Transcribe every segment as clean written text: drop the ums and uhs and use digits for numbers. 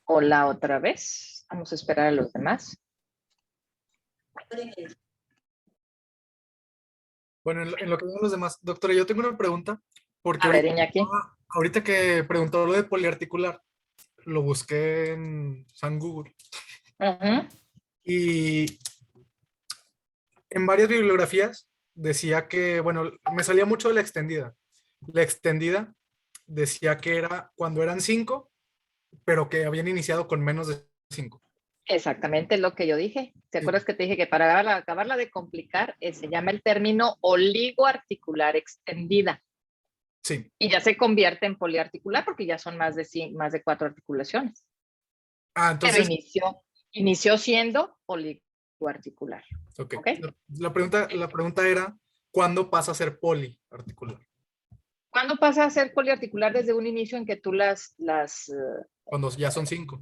Hola otra vez. Vamos a esperar a los demás. Bueno, en lo que ven los demás, doctora, yo tengo una pregunta, porque A ver, Iñaki. ahorita que preguntó lo de poliarticular, lo busqué en San Google Ujú. y en varias bibliografías decía que, bueno, me salía mucho de la extendida. La extendida decía que era cuando eran 5, pero que habían iniciado con menos de 5. Exactamente lo que yo dije. ¿Te Sí, acuerdas que te dije que para acabarla de complicar, se llama el término oligoarticular extendida sí. y ya se convierte en poliarticular porque ya son más de 4 articulaciones. Ah, Pero entonces, inició siendo oligoarticular. ok. ¿Ok? La pregunta era, ¿cuándo pasa a ser poliarticular? ¿Cuándo pasa a ser poliarticular? Desde un inicio en que tú Cuando ya son 5.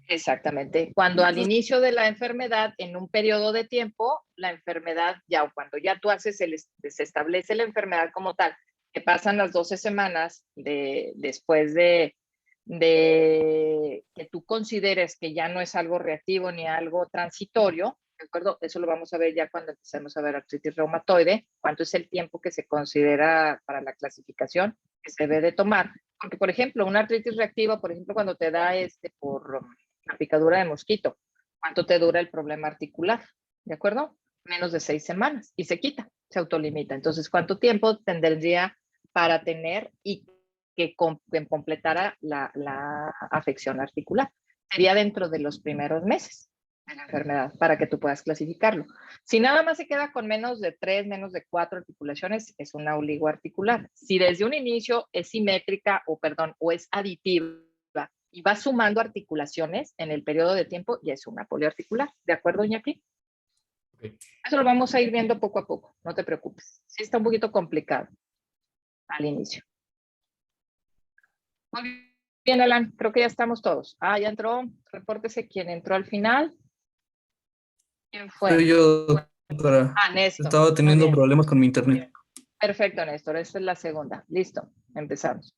exactamente, cuando al inicio de la enfermedad, en un periodo de tiempo, la enfermedad ya, o cuando ya tú haces, se establece la enfermedad como tal, que pasan las 12 semanas después de que tú consideres que ya no es algo reactivo ni algo transitorio, ¿de acuerdo? Eso lo vamos a ver ya cuando empecemos a ver artritis reumatoide, cuánto es el tiempo que se considera para la clasificación que se debe de tomar. Porque, por ejemplo, una artritis reactiva, por ejemplo, cuando te da por la picadura de mosquito, ¿cuánto te dura el problema articular? ¿De acuerdo? Menos de 6 semanas y se quita, se autolimita. Entonces, ¿cuánto tiempo tendría para tener y que completara la afección articular? Sería dentro de los primeros meses de la enfermedad para que tú puedas clasificarlo. Si nada más se queda con menos de 3, menos de 4 articulaciones, es una oligoarticular. Si desde un inicio es simétrica o es aditiva y va sumando articulaciones en el periodo de tiempo, ya es una poliarticular. ¿De acuerdo, Iñaki? Okay. Eso lo vamos a ir viendo poco a poco, no te preocupes. Sí está un poquito complicado al inicio. Muy bien, Alan, creo que ya estamos todos. Ah, ya entró, repórtese quién entró al final. ¿Quién fue? Soy yo, doctora. Néstor. Estaba teniendo problemas con mi internet. Perfecto, Néstor. Esta es la segunda. Listo, empezamos.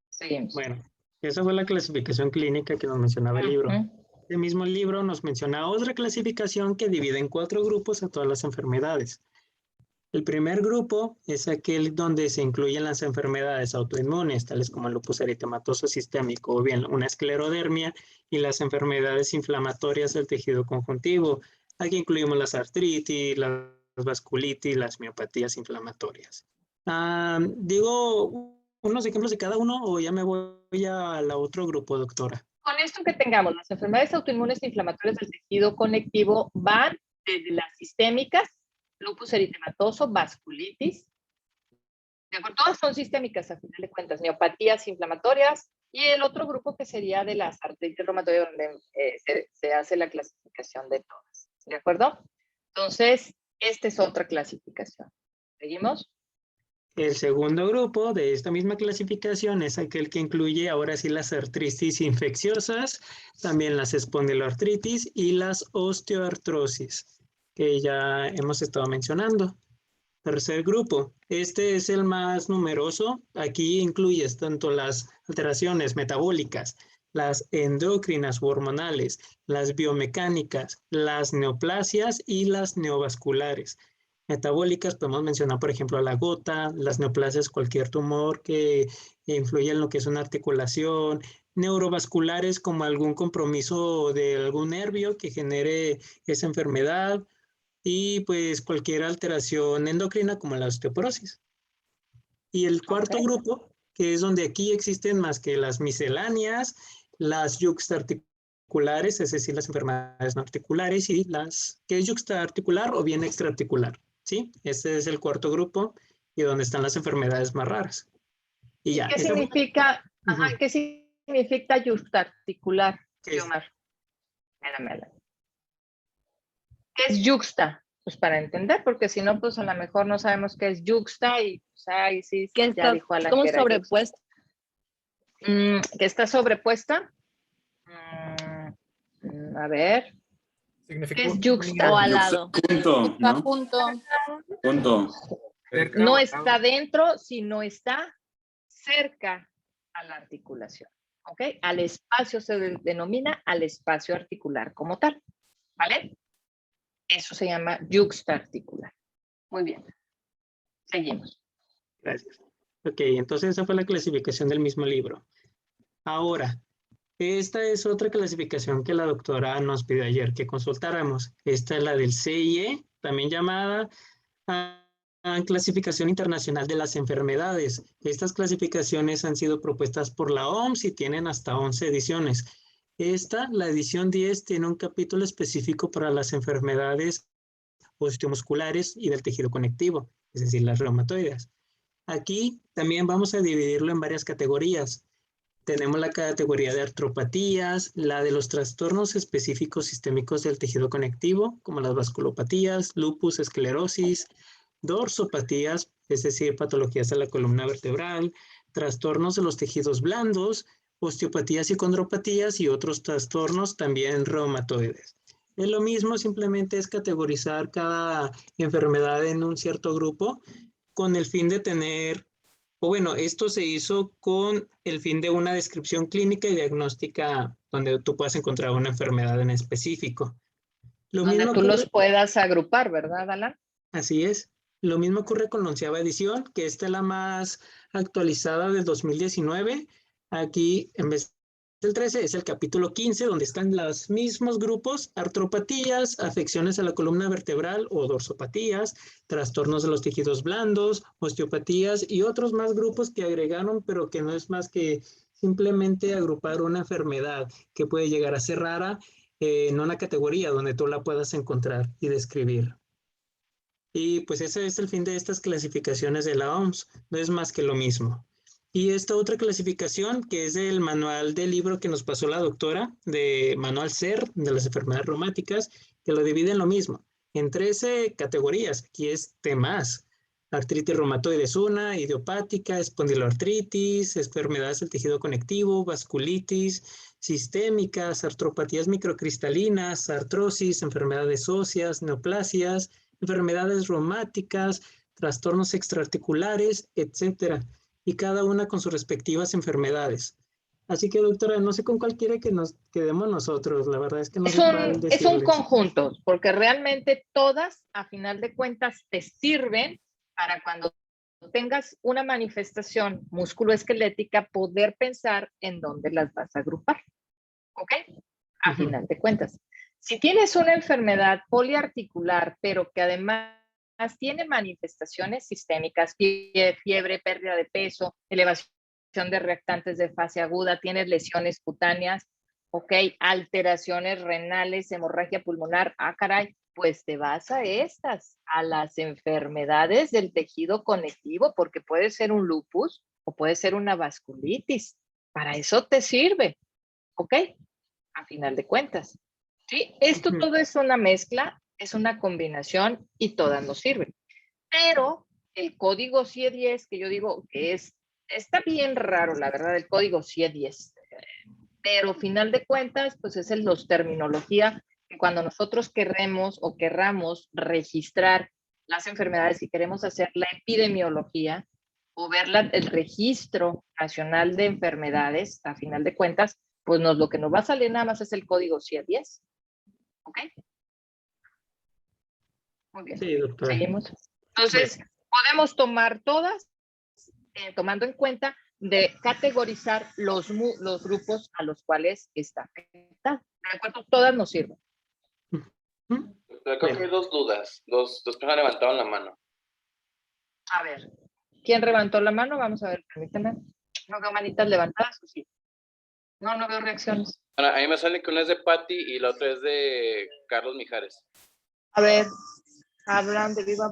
Seguimos. Bueno, esa fue la clasificación clínica que nos mencionaba el libro. Ujú. El mismo libro nos menciona otra clasificación que divide en 4 grupos a todas las enfermedades. El primer grupo es aquel donde se incluyen las enfermedades autoinmunes, tales como el lupus eritematoso sistémico o bien una esclerodermia, y las enfermedades inflamatorias del tejido conjuntivo. Aquí incluimos las artritis, las vasculitis, las miopatías inflamatorias. Digo unos ejemplos de cada uno o ya me voy al otro grupo, doctora. Con esto que tengamos, las enfermedades autoinmunes e inflamatorias del tejido conectivo van desde las sistémicas, lupus eritematoso, vasculitis, de acuerdo, todas son sistémicas a final de cuentas, miopatías inflamatorias, y el otro grupo que sería de las artritis reumatoides, donde se hace la clasificación de todas, ¿de acuerdo? Entonces, esta es otra clasificación. ¿Seguimos? El segundo grupo de esta misma clasificación es aquel que incluye ahora sí las artritis infecciosas, también las espondiloartritis y las osteoartrosis, que ya hemos estado mencionando. Tercer grupo, este es el más numeroso. Aquí incluyes tanto las alteraciones metabólicas, las endocrinas u hormonales, las biomecánicas, las neoplasias y las neovasculares. Metabólicas podemos mencionar, por ejemplo, la gota, las neoplasias, cualquier tumor que influye en lo que es una articulación, neurovasculares como algún compromiso de algún nervio que genere esa enfermedad, y pues cualquier alteración endocrina como la osteoporosis. Y el cuarto grupo, que es donde aquí existen más que las misceláneas, las yuxtaarticulares, es decir, las enfermedades no articulares, y las que es yuxtaarticular o bien extraarticular, ¿sí? Este es el cuarto grupo y donde están las enfermedades más raras. Y ya. ¿Qué significa, ¿qué significa yuxtaarticular, Yomar? Espérame. ¿Qué es yuxta? Pues para entender, porque si no, pues a lo mejor no sabemos qué es yuxta y pues ahí sí, que ya dijo Alan como que era sobrepuesta. ¿Que está sobrepuesta? A ver. ¿Qué es yuxta? O al lado. Junto, Está ¿no? junto. Junto. No está dentro, sino está cerca a la articulación. ¿Ok? Al espacio se denomina al espacio articular como tal. ¿Vale? Eso se llama yuxtaarticular. Muy bien. Seguimos. Gracias. Ok, entonces esa fue la clasificación del mismo libro. Ahora, esta es otra clasificación que la doctora nos pidió ayer que consultáramos. Esta es la del CIE, también llamada Clasificación Internacional de las Enfermedades. Estas clasificaciones han sido propuestas por la OMS y tienen hasta 11 ediciones. Esta, la edición 10, tiene un capítulo específico para las enfermedades osteomusculares y del tejido conectivo, es decir, las reumatoides. Aquí también vamos a dividirlo en varias categorías. Tenemos la categoría de artropatías, la de los trastornos específicos sistémicos del tejido conectivo, como las vasculopatías, lupus, esclerosis, dorsopatías, es decir, patologías de la columna vertebral, trastornos de los tejidos blandos, osteopatías y condropatías y otros trastornos también reumatoides. Es lo mismo, simplemente es categorizar cada enfermedad en un cierto grupo con el fin de tener, o bueno, esto se hizo con el fin de una descripción clínica y diagnóstica donde tú puedas encontrar una enfermedad en específico. Lo Donde mismo tú ocurre, los puedas agrupar, ¿verdad, Alan? así es. Lo mismo ocurre con la 11ª edición, que esta es la más actualizada del 2019. Aquí, en vez del 13, es el capítulo 15, donde están los mismos grupos: artropatías, afecciones a la columna vertebral o dorsopatías, trastornos de los tejidos blandos, osteopatías y otros más grupos que agregaron, pero que no es más que simplemente agrupar una enfermedad que puede llegar a ser rara en una categoría donde tú la puedas encontrar y describir. Y pues ese es el fin de estas clasificaciones de la OMS, no es más que lo mismo. Y esta otra clasificación, que es del manual del libro que nos pasó la doctora, de Manual SER, de las enfermedades reumáticas, que lo divide en lo mismo, en 13 categorías. Aquí es temas: artritis reumatoides 1, idiopática, espondiloartritis, enfermedades del tejido conectivo, vasculitis, sistémicas, artropatías microcristalinas, artrosis, enfermedades óseas, neoplasias, enfermedades reumáticas, trastornos extraarticulares, etcétera, y cada una con sus respectivas enfermedades. Así que, doctora, no sé con cuál quiere que nos quedemos nosotros. La verdad es que no sé cuál Es un decirles. conjunto, porque realmente todas, a final de cuentas, te sirven para cuando tengas una manifestación musculoesquelética, poder pensar en dónde las vas a agrupar. ¿Ok? A final de cuentas. Si tienes una enfermedad poliarticular, pero que además tiene manifestaciones sistémicas, fiebre, pérdida de peso, elevación de reactantes de fase aguda, tienes lesiones cutáneas, ok, alteraciones renales, hemorragia pulmonar, caray, pues te vas a estas, a las enfermedades del tejido conectivo, porque puede ser un lupus o puede ser una vasculitis. Para eso te sirve, ¿ok? A final de cuentas. ¿Sí? Esto todo es una mezcla, es una combinación y todas nos sirven. Pero el código CIE-10, que yo digo que está bien raro, la verdad, el código CIE-10. Pero final de cuentas, pues es los terminología que cuando nosotros querramos registrar las enfermedades y queremos hacer la epidemiología o ver el registro nacional de enfermedades, a final de cuentas, pues lo que nos va a salir nada más es el código CIE-10. ¿Ok? Muy bien. Sí, doctora. Seguimos. Entonces, podemos tomar todas, tomando en cuenta de categorizar los grupos a los cuales está afectado. ¿De acuerdo? Todas nos sirven. Creo que hay dos dudas. Dos personas levantaron la mano. A ver, ¿quién levantó la mano? Vamos a ver, permíteme. No veo manitas levantadas, ¿o sí? No veo reacciones. Bueno, a mí me sale que una es de Patti y la otra es de Carlos Mijares. A ver, hablan de viva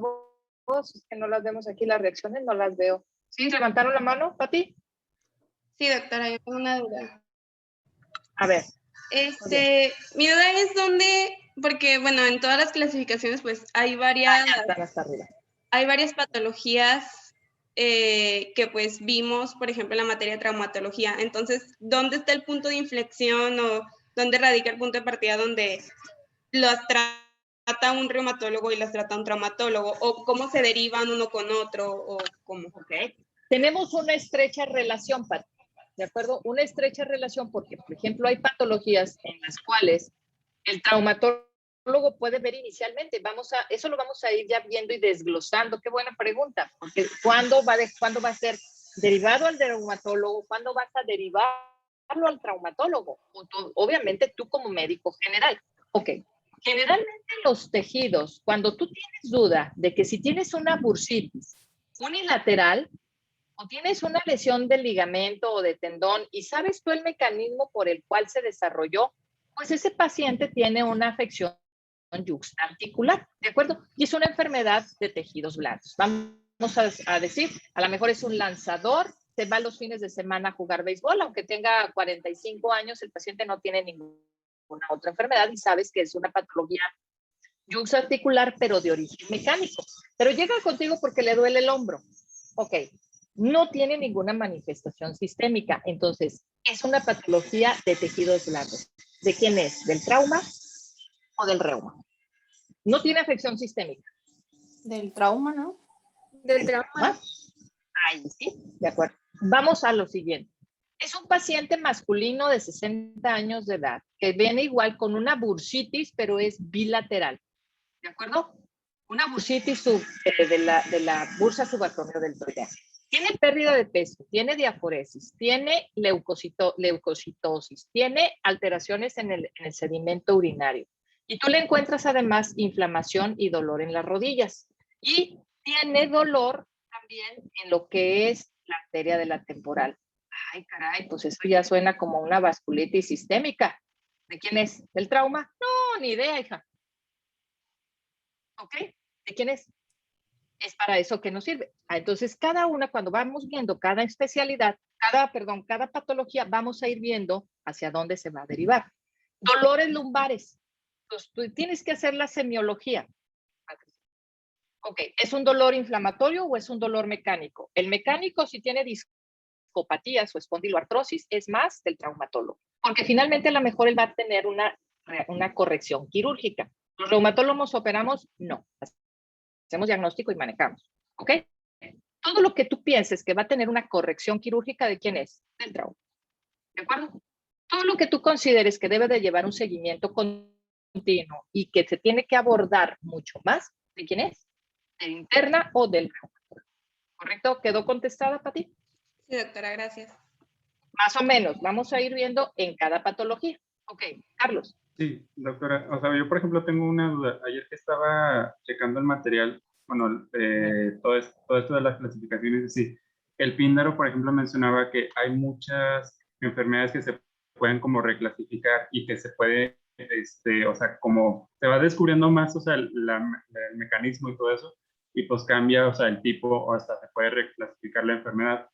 voz, es que no las vemos aquí, las reacciones no las veo. ¿Sí? ¿Levantaron la mano, Pati? Sí, doctora, yo tengo una duda. A ver. Mi duda es dónde, porque bueno, en todas las clasificaciones pues hay varias, Están hasta arriba. Hay varias patologías que pues vimos, por ejemplo, en la materia de traumatología. Entonces, ¿dónde está el punto de inflexión o dónde radica el punto de partida donde las trata un reumatólogo y las trata un traumatólogo? ¿O cómo se derivan uno con otro? ¿O cómo? Okay. Tenemos una estrecha relación, Pati. ¿de acuerdo? Una estrecha relación porque, por ejemplo, hay patologías en las cuales el traumatólogo puede ver inicialmente. Eso lo vamos a ir ya viendo y desglosando. Qué buena pregunta, porque ¿cuándo va a ser derivado al traumatólogo? ¿Cuándo vas a derivarlo al traumatólogo? Obviamente tú como médico general. Ok. Generalmente los tejidos, cuando tú tienes duda de que si tienes una bursitis unilateral o tienes una lesión del ligamento o de tendón y sabes tú el mecanismo por el cual se desarrolló, pues ese paciente tiene una afección yuxtaarticular, ¿de acuerdo? Y es una enfermedad de tejidos blandos. Vamos a decir, a lo mejor es un lanzador, se va los fines de semana a jugar béisbol, aunque tenga 45 años, el paciente no tiene ninguna otra enfermedad y sabes que es una patología yuxtaarticular, pero de origen mecánico. Pero llega contigo porque le duele el hombro. Ok, no tiene ninguna manifestación sistémica, entonces es una patología de tejidos blandos. ¿De quién es? ¿Del trauma o del reuma? No tiene afección sistémica. Del trauma, ¿no? Del trauma. ¿Ah? Ahí sí, de acuerdo. Vamos a lo siguiente. Es un paciente masculino de 60 años de edad que viene igual con una bursitis, pero es bilateral. ¿De acuerdo? Una bursitis de la bursa subacromial-deltoidea. Tiene pérdida de peso, tiene diaforesis, tiene leucocitosis, tiene alteraciones en el sedimento urinario. Y tú le encuentras además inflamación y dolor en las rodillas. Y tiene dolor también en lo que es la arteria de la temporal. Ay, caray, pues eso ya suena como una vasculitis sistémica. ¿De quién es? ¿Del trauma? No, ni idea, hija. ¿Ok? ¿De quién es? Es para eso que nos sirve. Entonces, cada una, cuando vamos viendo cada especialidad, cada patología, vamos a ir viendo hacia dónde se va a derivar. Dolores lumbares. Pues, tú tienes que hacer la semiología. Ok, ¿es un dolor inflamatorio o es un dolor mecánico? El mecánico, si tiene discopatías o espondiloartrosis, es más del traumatólogo. Porque finalmente a lo mejor él va a tener una corrección quirúrgica. ¿Los reumatólogos operamos? No. Hacemos diagnóstico y manejamos, ¿ok? Todo lo que tú pienses que va a tener una corrección quirúrgica, ¿de quién es? Del trauma, ¿de acuerdo? Todo lo que tú consideres que debe de llevar un seguimiento continuo y que se tiene que abordar mucho más, ¿de quién es? ¿De interna o del traumatólogo? ¿Correcto? ¿Quedó contestada, Pati? Sí, doctora, gracias. Más o menos, vamos a ir viendo en cada patología. Ok, Carlos. Sí, doctora. O sea, yo, por ejemplo, tengo una duda. Ayer que estaba checando el material, bueno, todo esto de las clasificaciones, sí. El Píndaro, por ejemplo, mencionaba que hay muchas enfermedades que se pueden como reclasificar y que se puede, o sea, como se va descubriendo más, o sea, el mecanismo y todo eso, y pues cambia, o sea, el tipo, o hasta se puede reclasificar la enfermedad.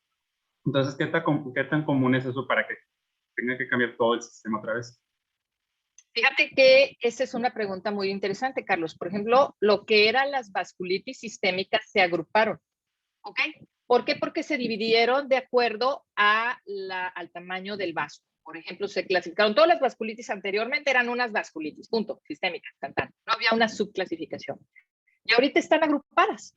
Entonces, ¿qué tan común es eso para que tenga que cambiar todo el sistema otra vez? Fíjate que esa es una pregunta muy interesante, Carlos. Por ejemplo, lo que eran las vasculitis sistémicas se agruparon, ¿ok? ¿Por qué? Porque se dividieron de acuerdo al tamaño del vaso. Por ejemplo, se clasificaron todas las vasculitis anteriormente, eran unas vasculitis, punto, sistémicas, no había una subclasificación. Y ahorita están agrupadas.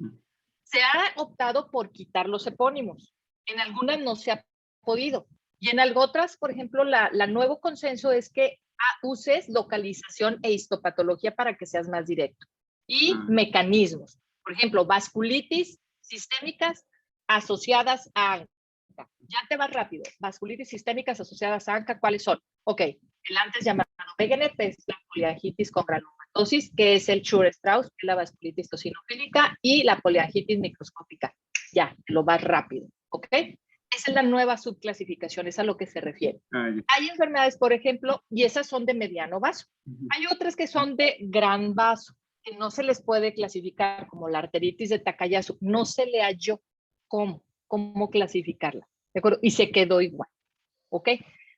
Se ha optado por quitar los epónimos. En algunas no se ha podido. Y en otras, por ejemplo, la nuevo consenso es que uses localización e histopatología para que seas más directo. Y mecanismos. Por ejemplo, vasculitis sistémicas asociadas a ANCA. Ya te vas rápido. Vasculitis sistémicas asociadas a ANCA, ¿cuáles son? Ok, el antes llamado Wegener es la poliangitis con granulomatosis, que es el Schur-Strauss, que es la vasculitis tosinofílica, y la poliangitis microscópica. Ya, lo vas rápido. ¿Ok? Esa es la nueva subclasificación, es a lo que se refiere. Hay enfermedades, por ejemplo, y esas son de mediano vaso. Hay otras que son de gran vaso, que no se les puede clasificar, como la arteritis de Takayasu. No se le halló cómo clasificarla, ¿de acuerdo? Y se quedó igual, ¿ok?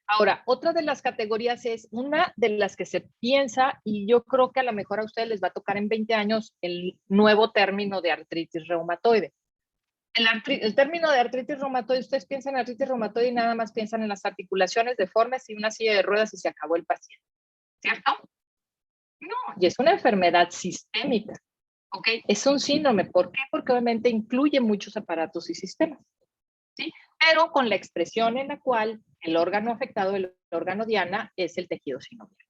Ahora, otra de las categorías es una de las que se piensa, y yo creo que a lo mejor a ustedes les va a tocar en 20 años el nuevo término de artritis reumatoide. El término de artritis reumatoide, ustedes piensan en artritis reumatoide y nada más piensan en las articulaciones deformes y una silla de ruedas y se acabó el paciente, ¿cierto? No, y es una enfermedad sistémica, ¿ok? Es un síndrome. ¿Por qué? Porque obviamente incluye muchos aparatos y sistemas. ¿sí? Pero con la expresión en la cual el órgano afectado, el órgano diana, es el tejido sinovial,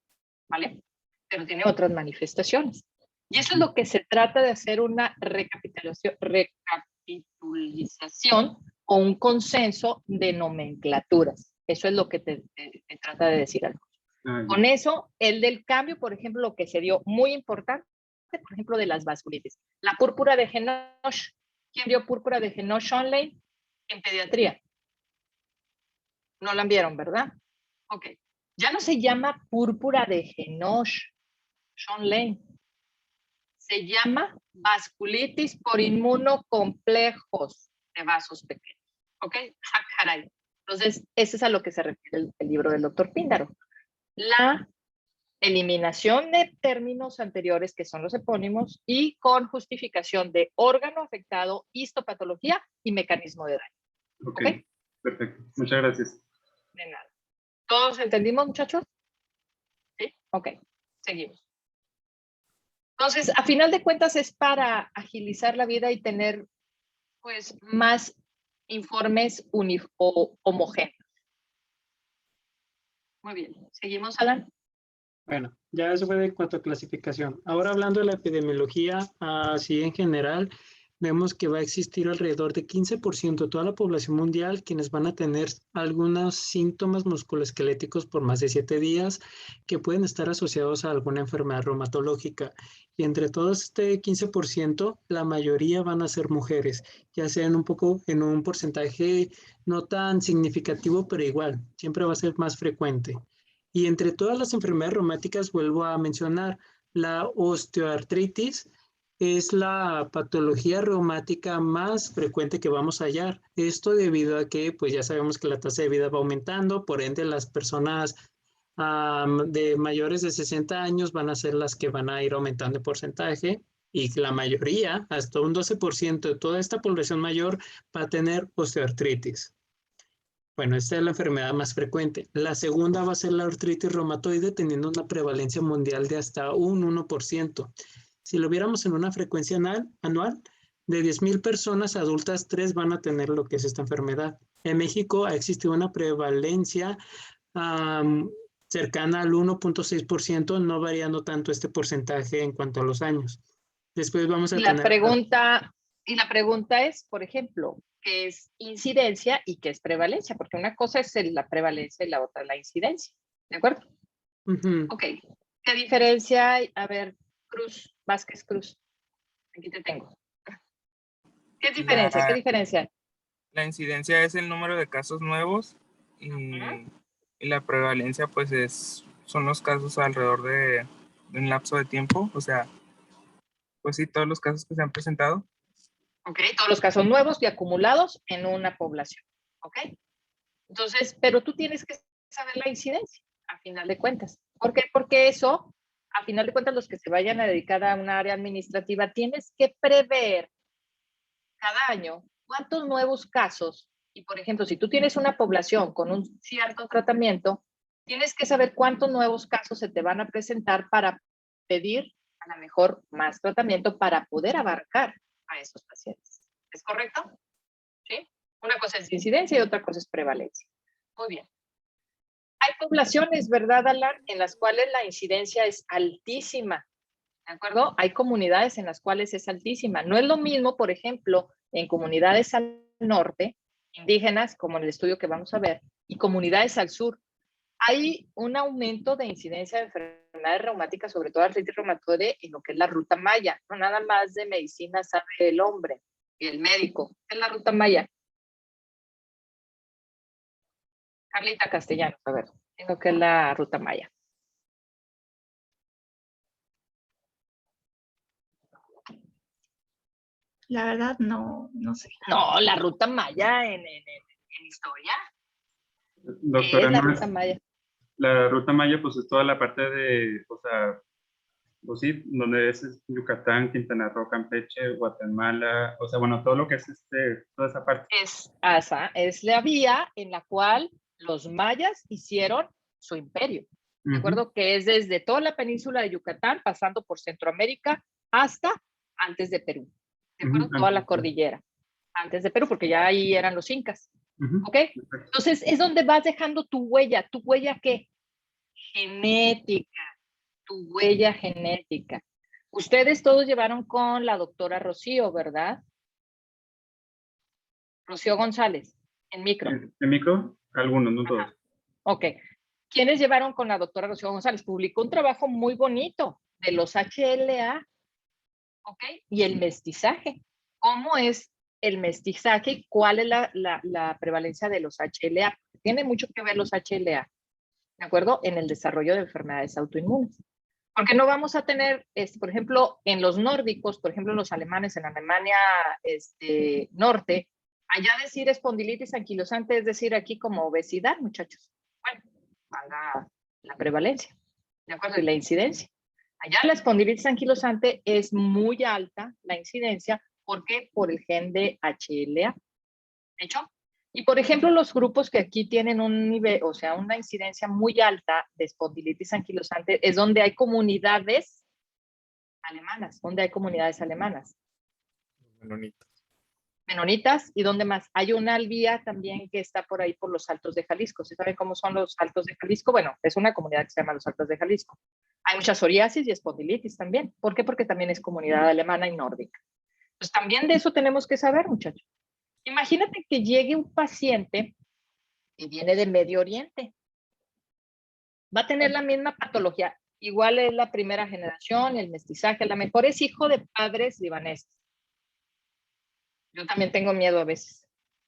¿vale? Pero tiene otras manifestaciones. Y eso es lo que se trata de hacer una recapitulización o un consenso de nomenclaturas. Eso es lo que te trata de decir algo. Con eso, el del cambio, por ejemplo, lo que se dio muy importante, por ejemplo, de las vasculitis. La púrpura de Genosh. ¿Quién vio púrpura de Genosh, Sean Lane? En pediatría. No la vieron, ¿verdad? Ok. Ya no se llama púrpura de Genosh, Sean Lane. Se llama vasculitis por inmunocomplejos de vasos pequeños. ¿Ok? Ah, caray. Entonces, eso es a lo que se refiere el libro del doctor Píndaro. La eliminación de términos anteriores, que son los epónimos, y con justificación de órgano afectado, histopatología y mecanismo de daño. Ok, perfecto. Muchas gracias. De nada. ¿Todos entendimos, muchachos? Sí. Ok, seguimos. Entonces, a final de cuentas es para agilizar la vida y tener, pues, más informes homogéneos. Muy bien. ¿Seguimos, Alan? Bueno, ya eso fue de cuanto a clasificación. Ahora hablando de la epidemiología, así en general, vemos que va a existir alrededor de 15% de toda la población mundial quienes van a tener algunos síntomas musculoesqueléticos por más de 7 días que pueden estar asociados a alguna enfermedad reumatológica. Y entre todo este 15%, la mayoría van a ser mujeres, ya sea en un porcentaje no tan significativo, pero igual, siempre va a ser más frecuente. Y entre todas las enfermedades reumáticas, vuelvo a mencionar, la osteoartritis es la patología reumática más frecuente que vamos a hallar. Esto debido a que, pues ya sabemos que la tasa de vida va aumentando, por ende las personas de mayores de 60 años van a ser las que van a ir aumentando en porcentaje y la mayoría, hasta un 12% de toda esta población mayor va a tener osteoartritis. Bueno, esta es la enfermedad más frecuente. La segunda va a ser la artritis reumatoide, teniendo una prevalencia mundial de hasta un 1%. Si lo viéramos en una frecuencia anual, de 10,000 personas adultas, 3 van a tener lo que es esta enfermedad. En México ha existido una prevalencia cercana al 1.6%, no variando tanto este porcentaje en cuanto a los años. Después vamos a tener... La pregunta es, por ejemplo, ¿qué es incidencia y qué es prevalencia? Porque una cosa es la prevalencia y la otra la incidencia. ¿De acuerdo? Ok. ¿Qué diferencia hay? A ver, Cruz, Vázquez Cruz. Aquí te tengo. ¿Qué diferencia? ¿Qué diferencia? La incidencia es el número de casos nuevos y la prevalencia pues son los casos alrededor de un lapso de tiempo, o sea, pues sí, todos los casos que se han presentado. Ok, todos los casos nuevos y acumulados en una población. Ok. Entonces, pero tú tienes que saber la incidencia, a final de cuentas. ¿Por qué? Porque eso, a final de cuentas, los que se vayan a dedicar a una área administrativa, tienes que prever cada año cuántos nuevos casos, y por ejemplo, si tú tienes una población con un cierto tratamiento, tienes que saber cuántos nuevos casos se te van a presentar para pedir a lo mejor más tratamiento para poder abarcar a esos pacientes. ¿Es correcto? ¿Sí? Una cosa es incidencia y otra cosa es prevalencia. Muy bien. Hay poblaciones, ¿verdad, Alan?, en las cuales la incidencia es altísima. ¿De acuerdo? Hay comunidades en las cuales es altísima. No es lo mismo, por ejemplo, en comunidades al norte, indígenas, como en el estudio que vamos a ver, y comunidades al sur. Hay un aumento de incidencia de enfermedades reumáticas, sobre todo artritis reumatoide, en lo que es la ruta maya. No nada más de medicina sabe el hombre y el médico. ¿Qué es la ruta maya? Carlita Castellanos, a ver, tengo que es la ruta maya. La verdad, no sé. No, la ruta maya en historia. Doctora, es la ruta maya. La ruta maya, pues es toda la parte de, o sea, pues sí, donde es Yucatán, Quintana Roo, Campeche, Guatemala, o sea, bueno, todo lo que es toda esa parte. Es la vía en la cual los mayas hicieron su imperio. ¿De acuerdo? Que es desde toda la península de Yucatán, pasando por Centroamérica hasta antes de Perú. ¿De acuerdo? Toda la cordillera. Antes de Perú, porque ya ahí eran los incas. ¿Ok? Entonces es donde vas dejando tu huella. ¿Tu huella qué? Genética. Tu huella genética. Ustedes todos llevaron con la doctora Rocío, ¿verdad? Rocío González, en micro. ¿En micro? Algunos, no todos. Ok. ¿Quiénes llevaron con la doctora Rocío González? Publicó un trabajo muy bonito de los HLA, ¿ok? Y el mestizaje. ¿Cómo es el mestizaje y cuál es la prevalencia de los HLA? Tiene mucho que ver los HLA, ¿de acuerdo? En el desarrollo de enfermedades autoinmunes. Porque no vamos a tener, por ejemplo, en los nórdicos, por ejemplo, los alemanes, en Alemania norte, allá decir espondilitis anquilosante es decir aquí como obesidad, muchachos. Bueno, haga la prevalencia, ¿de acuerdo? Y la incidencia. Allá la espondilitis anquilosante es muy alta, la incidencia, ¿por qué? Por el gen de HLA. ¿De hecho? Y por ejemplo, los grupos que aquí tienen un nivel, o sea, una incidencia muy alta de espondilitis anquilosante es donde hay comunidades alemanas. ¿Dónde hay comunidades alemanas? Menonitas. Menonitas. ¿Y dónde más? Hay una aldea también que está por ahí por los Altos de Jalisco. ¿Sí saben cómo son los Altos de Jalisco? Bueno, es una comunidad que se llama los Altos de Jalisco. Hay mucha psoriasis y espondilitis también. ¿Por qué? Porque también es comunidad alemana y nórdica. Pues también de eso tenemos que saber, muchachos. Imagínate que llegue un paciente que viene del Medio Oriente. Va a tener la misma patología. Igual es la primera generación, el mestizaje. A lo mejor es hijo de padres libaneses. Yo también tengo miedo a veces.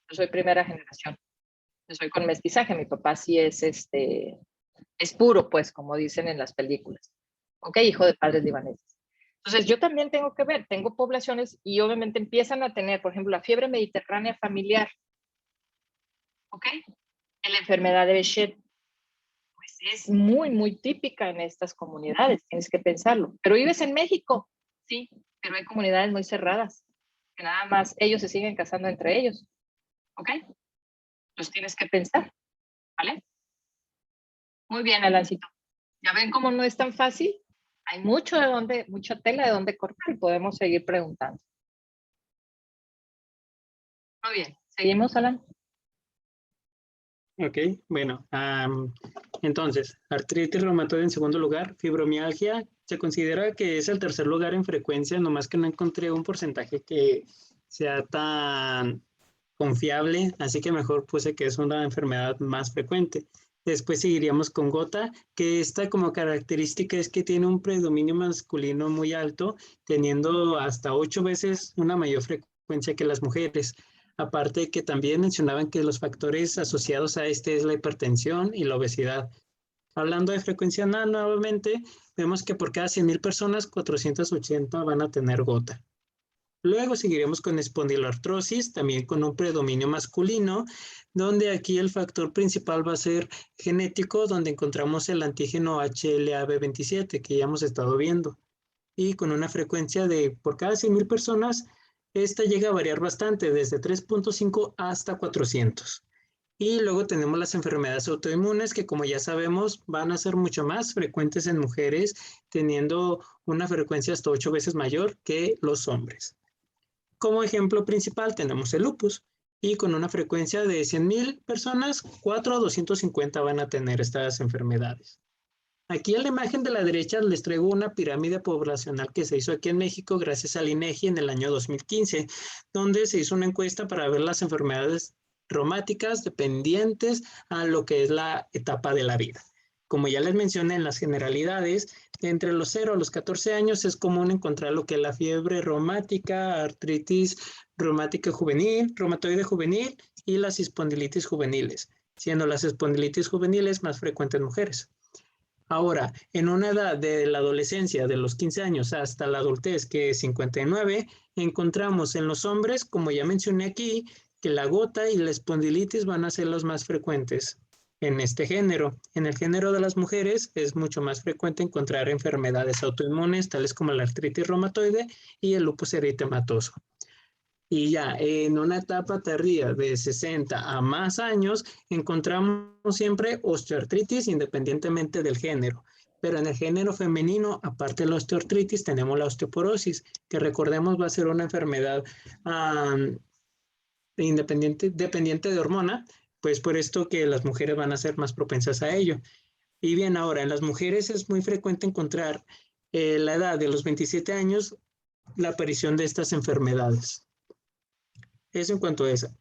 Yo soy primera generación. Yo soy con mestizaje. Mi papá sí es puro, pues, como dicen en las películas. Ok, hijo de padres libaneses. Entonces, yo también tengo que ver, tengo poblaciones y obviamente empiezan a tener, por ejemplo, la fiebre mediterránea familiar. ¿Ok? La enfermedad de Behçet. Pues es muy, muy típica en estas comunidades, tienes que pensarlo. Pero vives en México, sí, pero hay comunidades muy cerradas, que nada más ellos se siguen casando entre ellos. ¿Ok? Entonces tienes que pensar, ¿vale? Muy bien, Alancito. ¿Ya ven cómo no es tan fácil? Hay mucha tela de dónde cortar y podemos seguir preguntando. Muy bien, ¿seguimos, Alan? Ok, bueno, entonces, artritis reumatoide en segundo lugar, fibromialgia, se considera que es el tercer lugar en frecuencia, nomás que no encontré un porcentaje que sea tan confiable, así que mejor puse que es una enfermedad más frecuente. Después seguiríamos con gota, que esta como característica es que tiene un predominio masculino muy alto, teniendo hasta 8 veces una mayor frecuencia que las mujeres. Aparte que también mencionaban que los factores asociados a este es la hipertensión y la obesidad. Hablando de frecuencia nuevamente, vemos que por cada 100,000 personas, 480 van a tener gota. Luego seguiremos con espondiloartrosis, también con un predominio masculino, donde aquí el factor principal va a ser genético, donde encontramos el antígeno HLA-B27, que ya hemos estado viendo. Y con una frecuencia de por cada 100,000 personas, esta llega a variar bastante, desde 3.5 hasta 400. Y luego tenemos las enfermedades autoinmunes que, como ya sabemos, van a ser mucho más frecuentes en mujeres, teniendo una frecuencia hasta 8 veces mayor que los hombres. Como ejemplo principal tenemos el lupus y con una frecuencia de 100,000 personas, 4 a 250 van a tener estas enfermedades. Aquí en la imagen de la derecha les traigo una pirámide poblacional que se hizo aquí en México gracias al INEGI en el año 2015, donde se hizo una encuesta para ver las enfermedades reumáticas dependientes a lo que es la etapa de la vida. Como ya les mencioné en las generalidades, entre los 0 a los 14 años es común encontrar lo que es la fiebre reumática, artritis reumática juvenil, reumatoide juvenil y las espondilitis juveniles, siendo las espondilitis juveniles más frecuentes en mujeres. Ahora, en una edad de la adolescencia, de los 15 años hasta la adultez, que es 59, encontramos en los hombres, como ya mencioné aquí, que la gota y la espondilitis van a ser los más frecuentes en este género. En el género de las mujeres es mucho más frecuente encontrar enfermedades autoinmunes, tales como la artritis reumatoide y el lupus eritematoso. Y ya en una etapa tardía de 60 a más años, encontramos siempre osteoartritis independientemente del género. Pero en el género femenino, aparte de la osteoartritis, tenemos la osteoporosis, que recordemos va a ser una enfermedad dependiente de hormona, pues por esto que las mujeres van a ser más propensas a ello. Y bien, ahora, en las mujeres es muy frecuente encontrar la edad de los 27 años, la aparición de estas enfermedades. Eso en cuanto a esa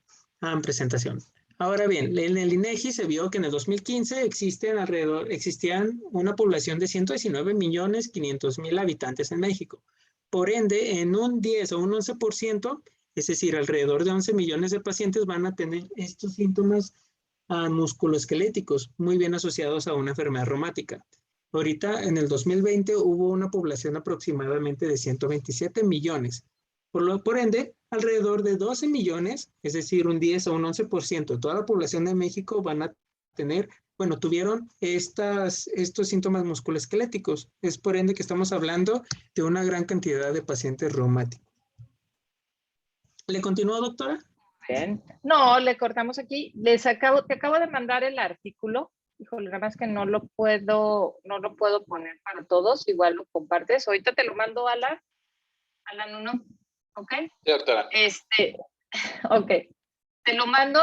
presentación. Ahora bien, en el INEGI se vio que en el 2015 existían una población de 119.500.000 habitantes en México. Por ende, en un 10 o un 11%, es decir, alrededor de 11 millones de pacientes van a tener estos síntomas musculoesqueléticos muy bien asociados a una enfermedad reumática. Ahorita, en el 2020, hubo una población aproximadamente de 127 millones. Por ende, alrededor de 12 millones, es decir, un 10 o un 11% de toda la población de México van a tener, tuvieron estos síntomas musculoesqueléticos. Es por ende que estamos hablando de una gran cantidad de pacientes reumáticos. ¿Le continúo, doctora? Bien. No, le cortamos aquí. Te acabo de mandar el artículo. Híjole, nada más que no lo puedo poner para todos. Igual lo compartes. Ahorita te lo mando, Alan. Alan 1. ¿Ok? Sí, doctora. Ok. Te lo mando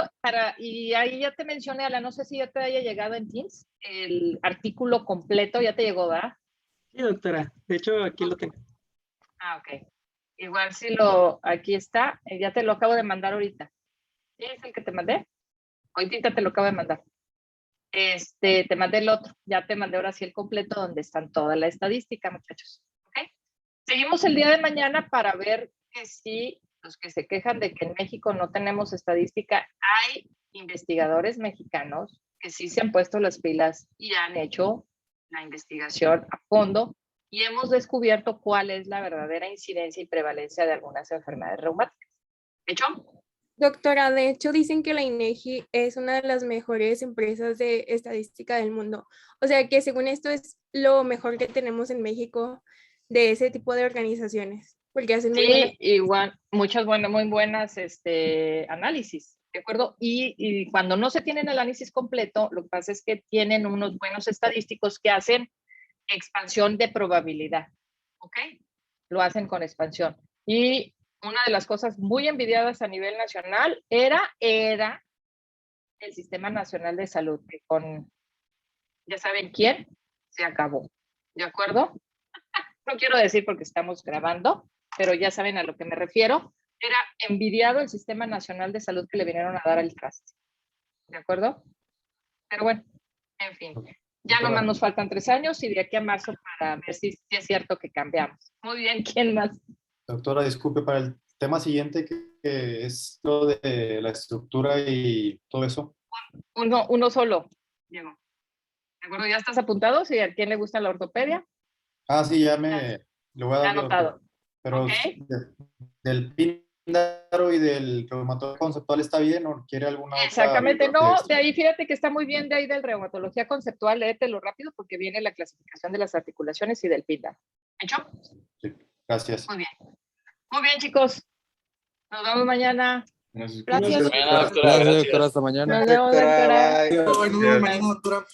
y ahí ya te mencioné, Alan, no sé si ya te haya llegado en Teams, el artículo completo, ya te llegó, ¿verdad? Sí, doctora. De hecho, aquí lo tengo. Ok. Igual aquí está, ya te lo acabo de mandar ahorita. ¿Sí es el que te mandé? Ahorita te lo acabo de mandar. Te mandé el otro, ya te mandé ahora sí el completo donde están toda la estadística, muchachos. ¿Ok? Seguimos el día de mañana para ver que sí, los que se quejan de que en México no tenemos estadística, hay investigadores mexicanos que sí se han puesto las pilas y han hecho la investigación a fondo y hemos descubierto cuál es la verdadera incidencia y prevalencia de algunas enfermedades reumáticas. ¿Hecho? Doctora, de hecho dicen que la INEGI es una de las mejores empresas de estadística del mundo. O sea que según esto es lo mejor que tenemos en México de ese tipo de organizaciones, porque hacen muy buenas... igual, muy buenas análisis, ¿de acuerdo? Y cuando no se tiene el análisis completo, lo que pasa es que tienen unos buenos estadísticos que hacen expansión de probabilidad, ¿ok? Lo hacen con expansión. Y una de las cosas muy envidiadas a nivel nacional era el Sistema Nacional de Salud, que con, ya saben quién, se acabó, ¿de acuerdo? No quiero decir porque estamos grabando, pero ya saben a lo que me refiero. Era envidiado el Sistema Nacional de Salud que le vinieron a dar al traste, ¿de acuerdo? Pero bueno, en fin. Ya nomás nos faltan 3 años y de aquí a marzo para ver si es cierto que cambiamos. Muy bien, ¿quién más? Doctora, disculpe, para el tema siguiente, que es lo de la estructura y todo eso. Uno solo, Diego. ¿De acuerdo? ¿Ya estás apuntado? ¿Sí? ¿A quién le gusta la ortopedia? Ah, sí, ya le voy a dar. Anotado. Pero Okay. del píndaro y del reumatoide conceptual está bien, ¿o quiere alguna Exactamente, otra? no, de ahí fíjate que está muy bien de ahí del reumatología conceptual, léetelo rápido porque viene la clasificación de las articulaciones y del píndaro. ¿Hecho? Sí, gracias. Muy bien. Muy bien, chicos. Nos vemos mañana. Gracias. Gracias. Mañana, doctora. Gracias. Hasta mañana. Nos vemos, doctora. Nos vemos mañana, doctora.